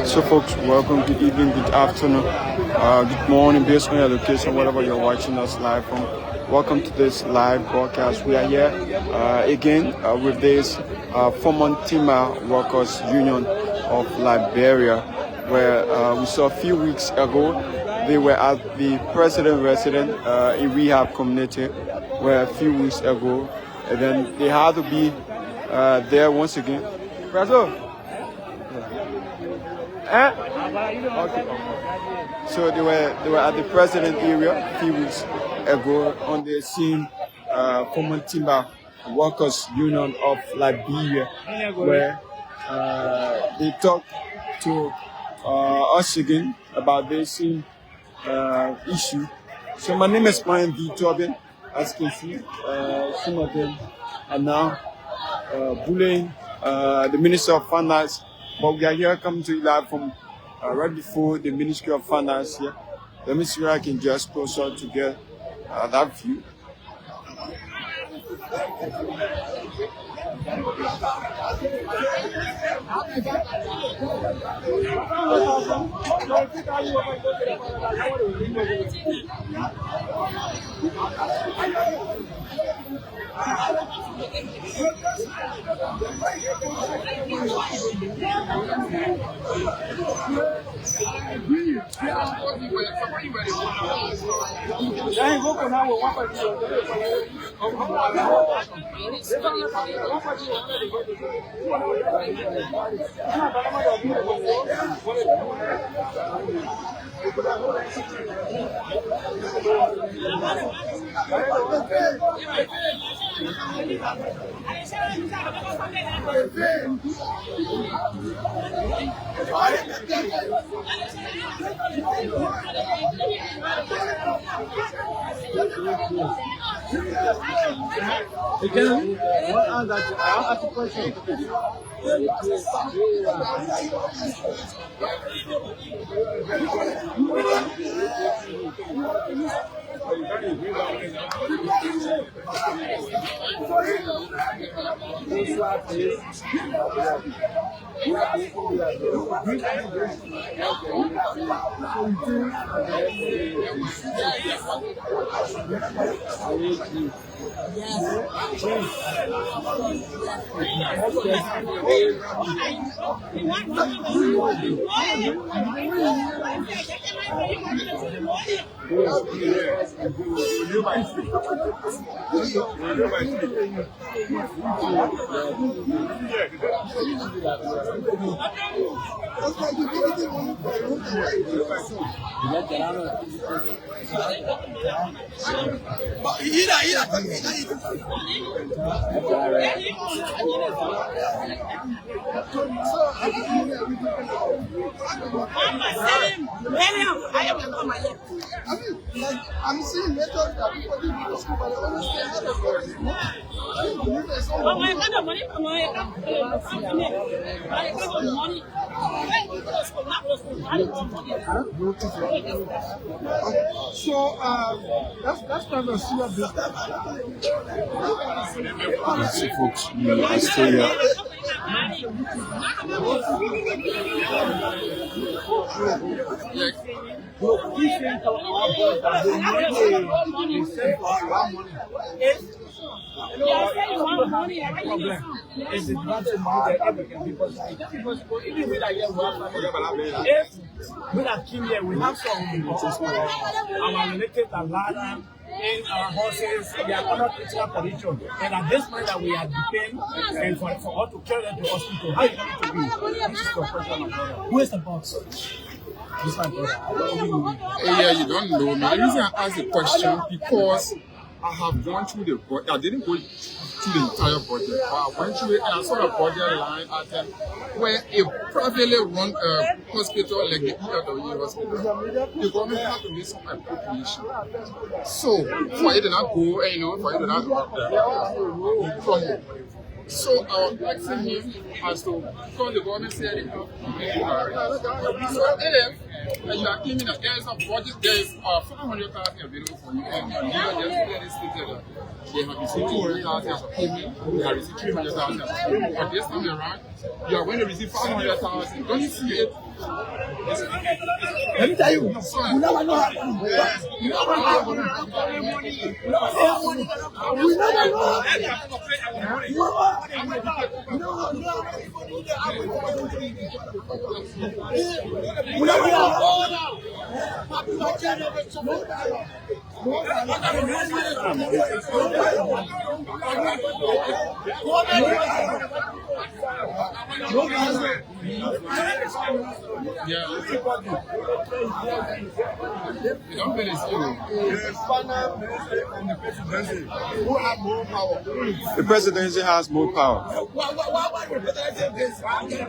So folks, welcome, good evening, good afternoon, good morning, based on your location, wherever you're watching us live from. Welcome to this live broadcast. We are here again with this former Timber Workers Union of Liberia, where we saw a few weeks ago they were at the president residence in rehab community, where a few weeks ago, and then they had to be there once again. Brazil. Okay. So they were at the president area a few weeks ago on the scene former Timber Workers Union of Liberia, where they talked to us again about the same issue. So my name is Brian V. Tobin. As you can see, some of them are now bullying the Minister of Finance. But we are here coming to you live from right before the Ministry of Finance here. Let me see if I can just closer to get that view. I'm seeing methods that people do to school, but they always say how So that's kind of serious business. So folks, we are still here. Is it not the money that African people say? Because even with that, if we are king here, we have some our related land in our horses, they are under critical condition. And at this point that we are detained and for us to carry them to hospital, how is it going to be? This is the question of brother. Who is the boss? This my brother. Yeah, you don't know me. The reason I asked the question because I have gone through the budget. I didn't go through the entire budget, but I went through it and I saw a budget line item where a privately run hospital like the ELW hospital, the government had to make some appropriation. So for it to not go, for it to not promote. So I was asking him as to because the government said it. So if you are claiming that there is a budget, there is 500,000 available for you, and you are just stated that They have received 200,000 as a payment. They have received 300,000 as a payment. But this time around, you are going to receive 500,000. Don't you see it? Let me tell you, you never know how to do it. You never know how to do it. We never know. Yeah. You don't feel it's true. The presidency has more power.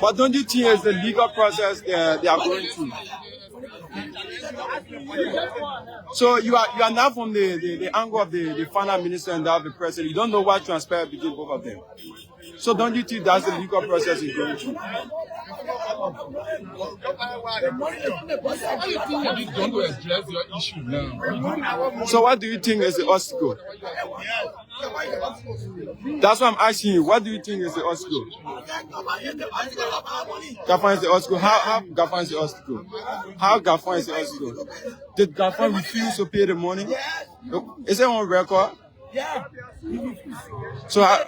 But don't you think it's the legal process they are going through? So you are now from the angle of the final minister and that of the president. You don't know what transpired between both of them. So don't you think that's the legal process is going through? How do you think that you're going to address your issue now? So what do you think is the obstacle? That's what I'm asking you. What do you think is the obstacle? Gafan is the obstacle. How Gafan is the obstacle? How Gafan is the obstacle? Did Gafan refuse to pay the money? Is it on record? Yeah. So how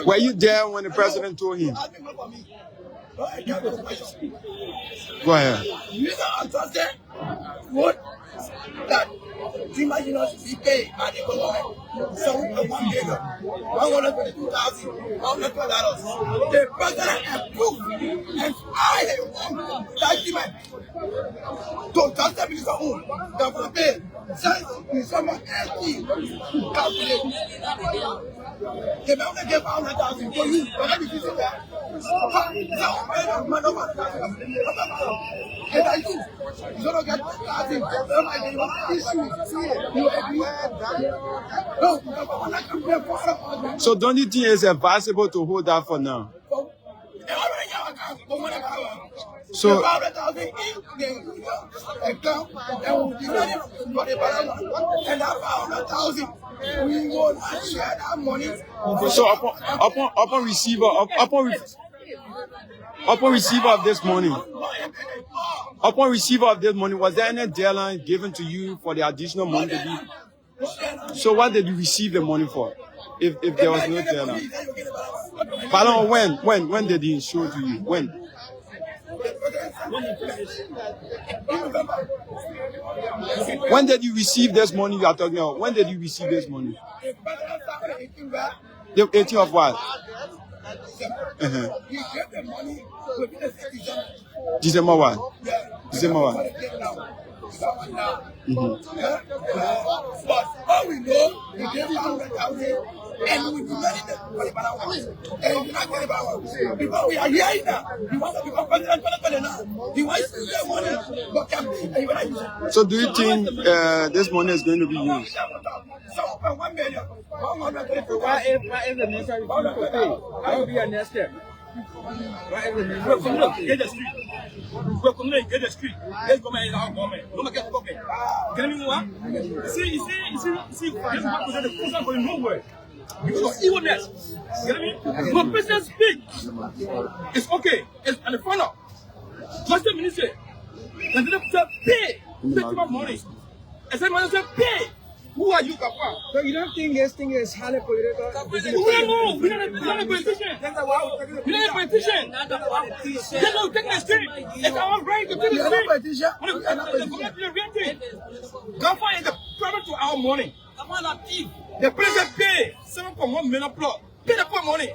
were you there when the president told him? Go ahead. What? That JZyNo should be paid by the government. So $1 million, $122,000. The president approved and I want document to just the minister who the pay. Since someone else calculate. They may only give 100,000 for you, but let me see that. So don't you think it's advisable to hold that for now? So we will not share that money. So upon receiver of this money, was there any deadline given to you for the additional money to be? So what did you receive the money for? If there was no deadline? Pardon, when did he show to you? When? When did you receive this money you are talking about? When did you receive this money? The 18th of what? December what? December what? But all we know, we gave 100,000 and we demanded it for the and we not get about because we are here now. We want to become president now. He wants to get money, but so do you think this money is going to be used? So, 1 million, 125,000. Why if the minister refuses to pay? That will be a next step. Why if the minister get the street. We're coming get the street. Let's go in our government. Don't get pocket. Can you what? See, this is what the person going nowhere. Because evenness. You know what I mean? But president speak. It's okay. It's at the front of. Just the minister. And then pay. Pay too much money. And then man said pay. Who are you, Papa? So you don't think this thing is highly political? We don't know. We're not a politician. We're not a politician. They don't take the street. It's our right to take the street. Government is the product to our money. The president pay 7.1 million plus. Pay the poor money.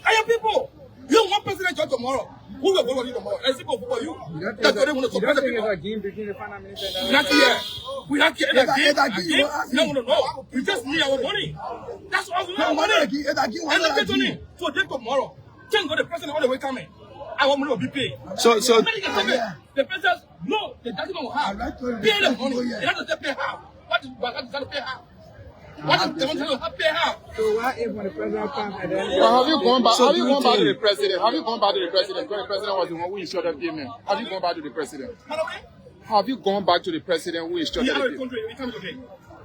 Are you people? You don't want president job tomorrow. Who will vote for you tomorrow? Let's go for you. That's what they want to support the people. There's a game between the finance minister and not here. We not here. No. We just need our money. That's all we need. Money. And look at money. So then tomorrow, Thank God the president all the way coming. I want money to be paid. So the president, no, the document will have. Pay the money. They have to pay how? What is to pay how? What is the money to pay how? So why if when the president comes and then... Well, have you gone back to the president? Have you gone back to the president when the president was the one who issued the payment? Have you gone back to the president? Have you gone back to the president who issued the payment?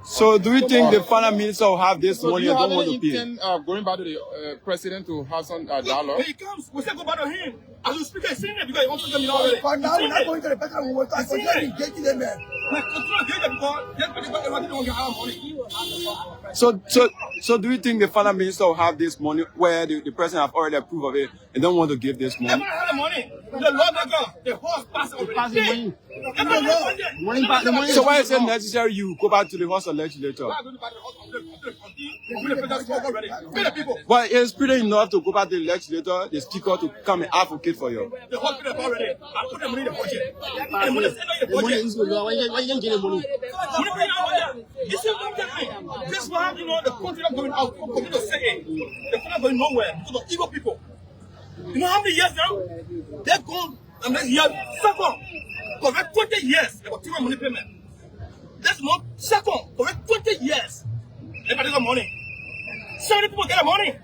So do you think the finance minister will have this money and don't want to pay? Going back to the president to have some dialogue? When he comes, we say go back to him. As you speak, he's saying it because he wants to tell me already. For now, we're not going to the president. We will continue engaging them. So do you think the finance minister will have this money where the president have already approved of it and don't want to give this money? They don't have the money. The lawmaker, the horse passed already. So why is it necessary you go back to the House of Legislature? Well, it's pretty enough to go back to the legislator, the speaker to come and advocate for you. The hospital already. I put the money in the budget. The money is in the budget. Why you getting money? You see what I'm saying? This one, you know, the country not going out. Continue to say it. The country not going nowhere because of evil people. You know how many years now? They're gone and they're here second. For 20 years, they got taking money payment. That's not second. For 20 years, they got taking money. So many people get the money.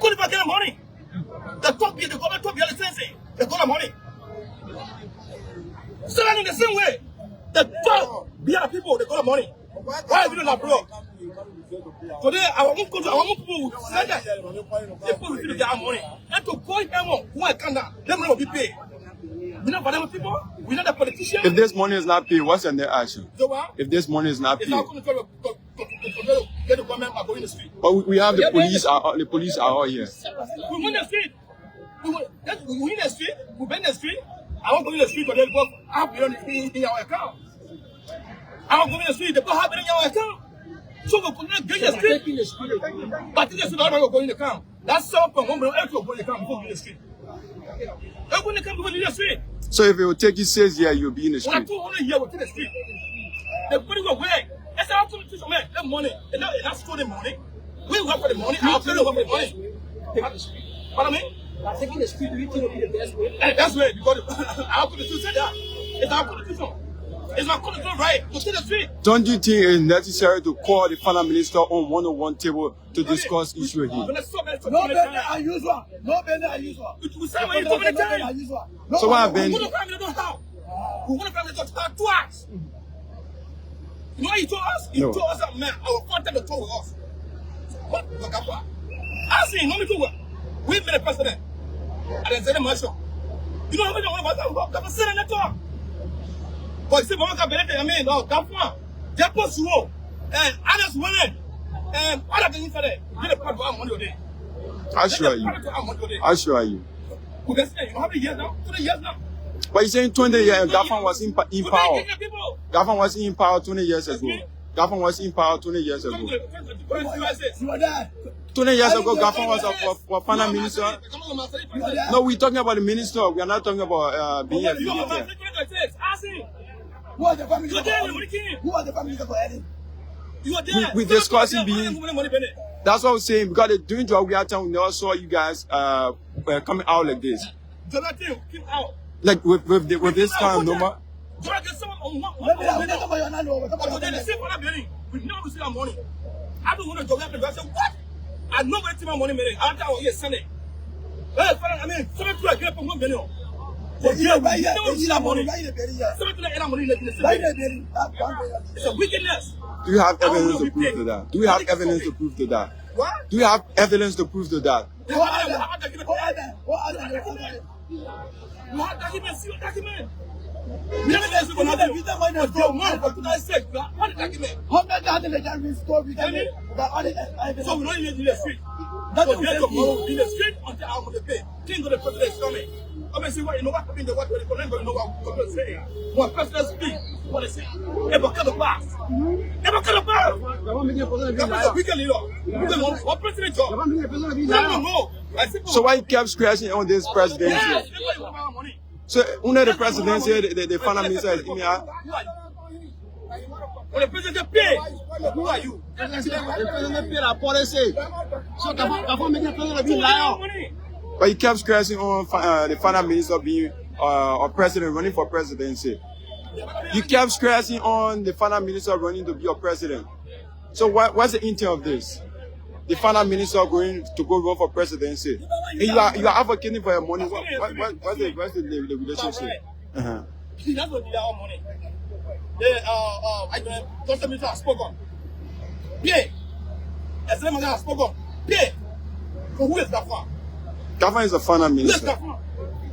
Good people get the money. The government top year licensing, they got the money. So in the same way, the top behind people, they got the money. Why are you doing that, bro? Today, our own country, our own people send that. They put to get our money. And to call them who I can't, them will be paid. We not for people, we not the politicians. If this money is not paid, what's your next action? If this money is not paid, it's not going to get the government by going in the street. But we have the police are all here. We win the street. We win the street. We bend the street. I won't go in the street today because I have billion in our account. I won't go in the street. They put half billion in our account. So we could get the street. But this is not going in the account. That's something from 1 million to go in the account before we in the street. They're going to come to the street. So if it will take you 6 years, you'll be in the street. When 200 years, we'll take the street. They put it away. That's how to teach man. That money, and that's for the money. We work for the money. I'll pay you for the money. What I mean? By taking the street, you think will be the best way? That's right, because our constitution said that. It's our constitution. It's our constitution right to take the street. Don't you think it's necessary to call the finance minister on one-on-one table to discuss issues here? No better unusual. No better unusual. So what happened? We want to family to talk twice. You know what he told us? He told us that, man, our father told us. What? I see, no me too well. We've been a president. And then say the mansion. You know how many of us have said in the talk? But see, Mama Kabelete, I mean, no, that one. Japo Suo, and others women, and other things for that. Get a part of our money today. I assure you. I assure you. You can say, you know how many years now? 20 years now. But you're saying 20 years, Gafan was in power. Gafan was in power 20 years ago. Gafan was in power 20 years ago. 20 years ago, Gafan was a finance minister. No, we're talking about the minister. We are not talking about being a minister. Who was the family minister? Who was the family minister for Eddie? We're discussing being. That's what I'm saying. Because during the we are time, we never saw you guys coming out like this. Like with this kind of number. I don't want to talk about it. What? I know where my money made. I thought yes, Sunday. I mean, something to get from 1 million. It's a wickedness. Do you have evidence to prove to that? Do you have evidence to prove to that? What? Do you have evidence to prove to that? What document? See what document? We never get another visa money for 2 months for 2006. What document? 100,000 legend restore visa. So we don't even in the street. That's what we're going in the street until I'm going to pay. King of the president is coming. I'm going to see what you know what happened to what we're going to know what we're saying. What president speak, what they say. Never cut the pass. Never cut the pass. We can lead what president job? No. So why you kept scratching on this presidency? So, under the presidency, the finance minister is in here. When the president pay, who are you? The president pay a policy. So, the president be liar. But he kept stressing on the finance minister being or president running for presidency. You kept stressing on the finance minister running to be your president. So what's the intent of this? The finance minister going to go run for presidency. And you are advocating for your money. What's the relationship? See, that's what they are money. The customs minister has spoken. Pay. As the minister has spoken. Pay. So who is Gafan? Gafan is the finance minister. Who is Gafan?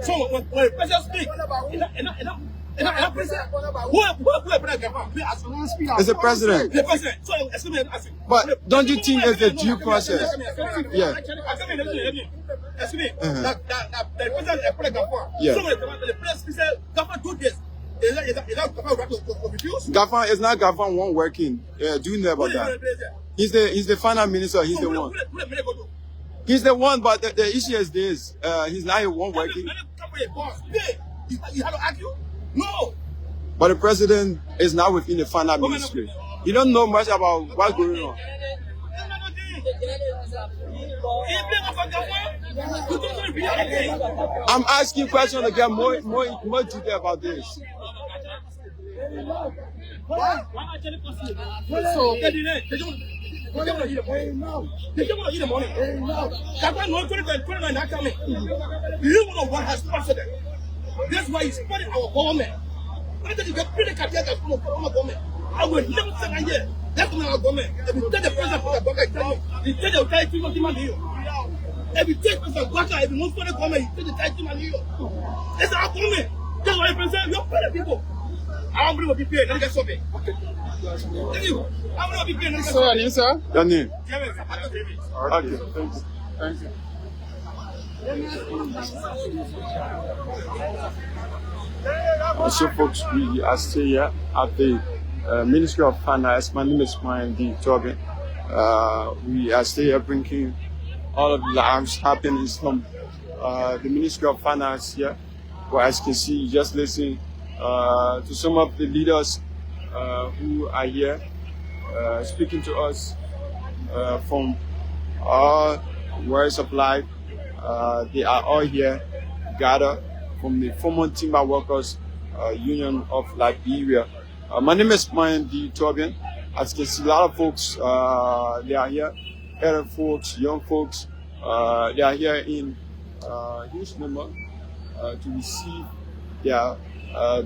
So when the president speaks, it's the president. The president. So, excuse me. But don't you think it's a due process? Yeah. Excuse me. The president put a Gafan. Yeah. So the president said, Gafan do this. Is that Gafan right to refuse? Gafan is not Gafan one working. Do you know about that? He's the finance minister. He's the one. He's the one, but the issue is this. He's not the one working. You have to argue? No. But the president is not within the finance ministry. You don't know much about what's going on. I'm asking questions to get more detail about this. So, they don't want to eat the money. They don't want to eat the money. Gafan no 29 not coming. You know what has sponsored them. That's why he's spreading our government. Why did you get pretty cardiac from our government? I will never say that here. That's not our government. If you take the president for the Boakai, you take the title of the money. If you take the Boakai, if you want for the government, you take the title of the money. It's our government. That's why I present your fellow people. I don't believe what people pay. Let me get something. Thank you. I will not be paying. So, your name, sir? Your name? Okay, thank you. Thank you. So, folks, we are still here at the Ministry of Finance. My name is JZyNo. We are still here bringing all of the lives happenings from the Ministry of Finance here. Well, as you can see, you just listen to some of the leaders who are here speaking to us from all words of life. They are all here gathered from the former timber workers union of Liberia. My name is JZyNo. As you can see, a lot of folks they are here, elder folks, young folks. They are here in huge number to receive their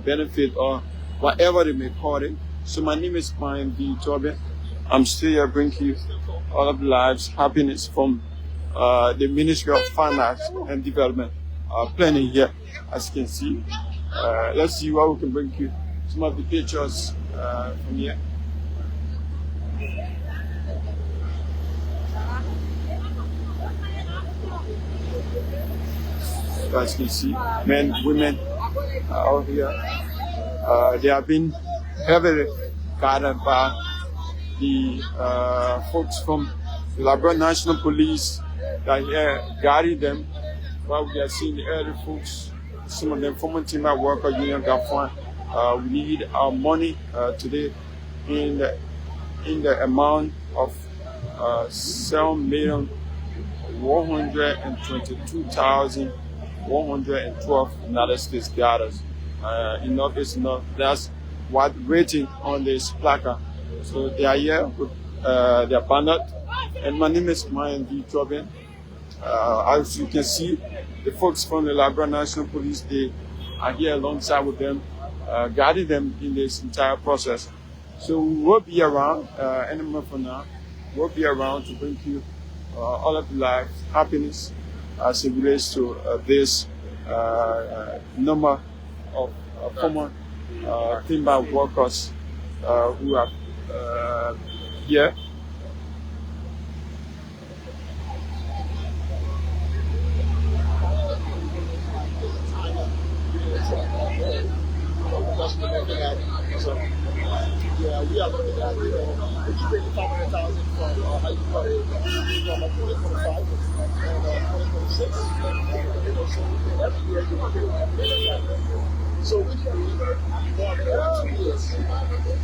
benefit or whatever they may call it. So my name is JZyNo. I'm still here bringing you all of the lives, happiness from the Ministry of Finance and Development planning here. As you can see, let's see what we can bring you. Some of the pictures from here. As you can see, men, women are all here. They have been heavily guarded by the folks from the Liberia National Police that are here guarding them, while we are seeing the elder folks, some of them former timber worker union Gafan. We need our money today in the amount of 7,122,112 United States dollars. Enough is enough. That's what waiting on this placard. So they are here with their banner. And my name is JZyNo. As you can see, the folks from the Liberia National Police, they are here alongside with them, guiding them in this entire process. So we will be around any month from now. We'll be around to bring you all of the life, happiness as it relates to this number of former timber workers who are here. Yeah, we are looking at, if you bring 500,000 from, how you call it, from 2025 and 2026, so every year you can so we can for 2 years.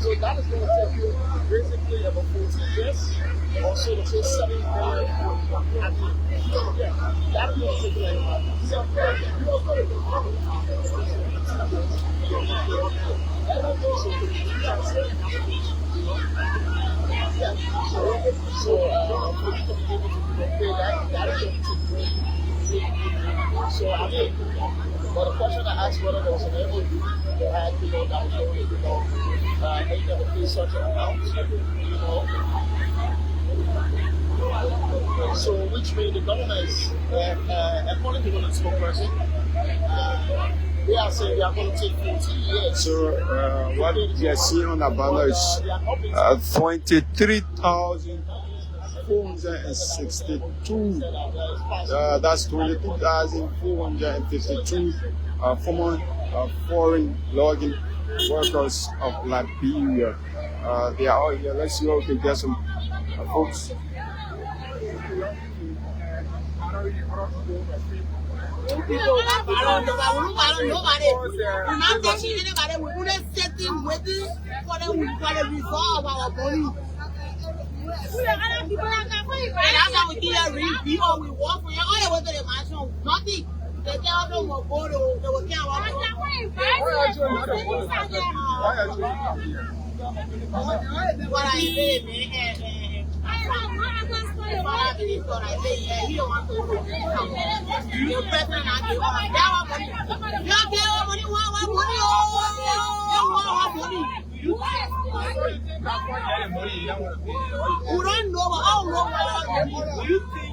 So that is going to take you basically about 14 years, or also to pay 7 million. That was the plan. So I mean, but the question I asked whether there was an MOU that had, that was going to, make them pay such an amount, So which means the government is, according to the spokesperson, they are saying they are going to take 14 years. So what we are seeing on the banner is 23,462. That's 22,452 former foreign logging workers of Liberia. They are all here. Let's see what we can get some folks. Nobody. We're not touching anybody. We're not setting waiting for the result of our money. And that's how we get a review or we walk for you. All the way to the mansion, nothing. They tell them we'll go to the weekend. What I say, man. I say, he don't want to go. You're president, I give money. You give money, want money. You don't know, but I don't know what you think.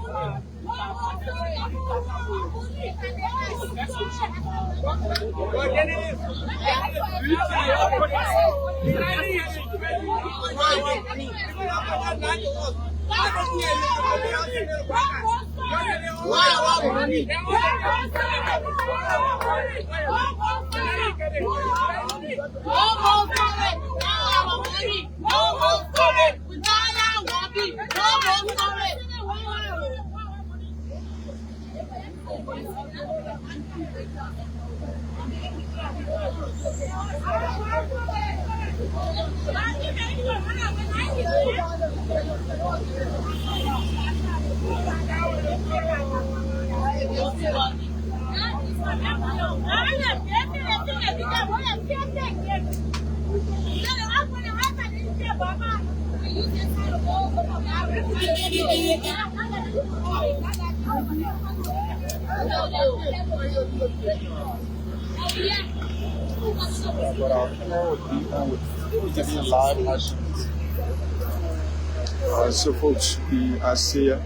So folks, we are here.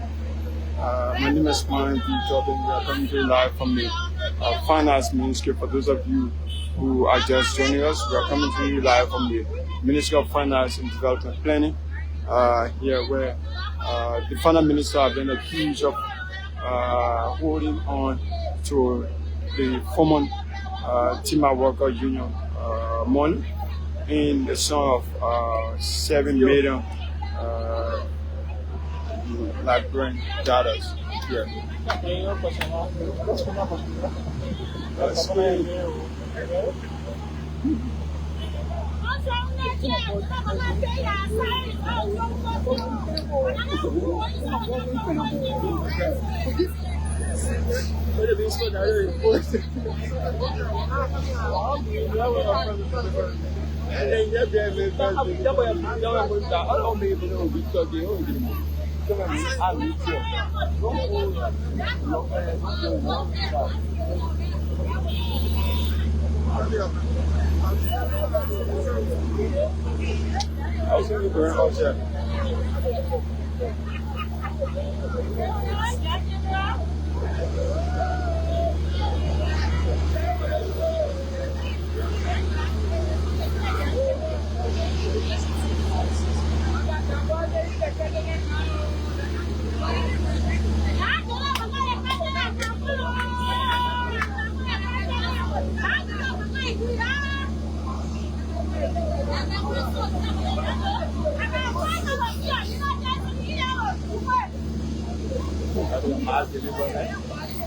My name is Juan. We are coming to you live from the Finance Ministry. For those of you who are just joining us, we are coming to you live from the Ministry of Finance and Development Planning, here where the Finance Minister has been accused of holding on to the former timber worker union money in the sum of 7 million Liberian dollars. Yeah.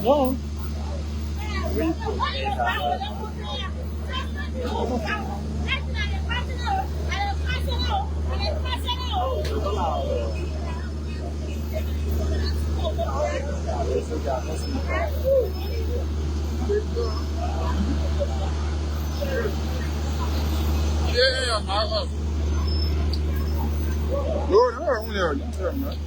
No. Yeah, man. No, only a little, man.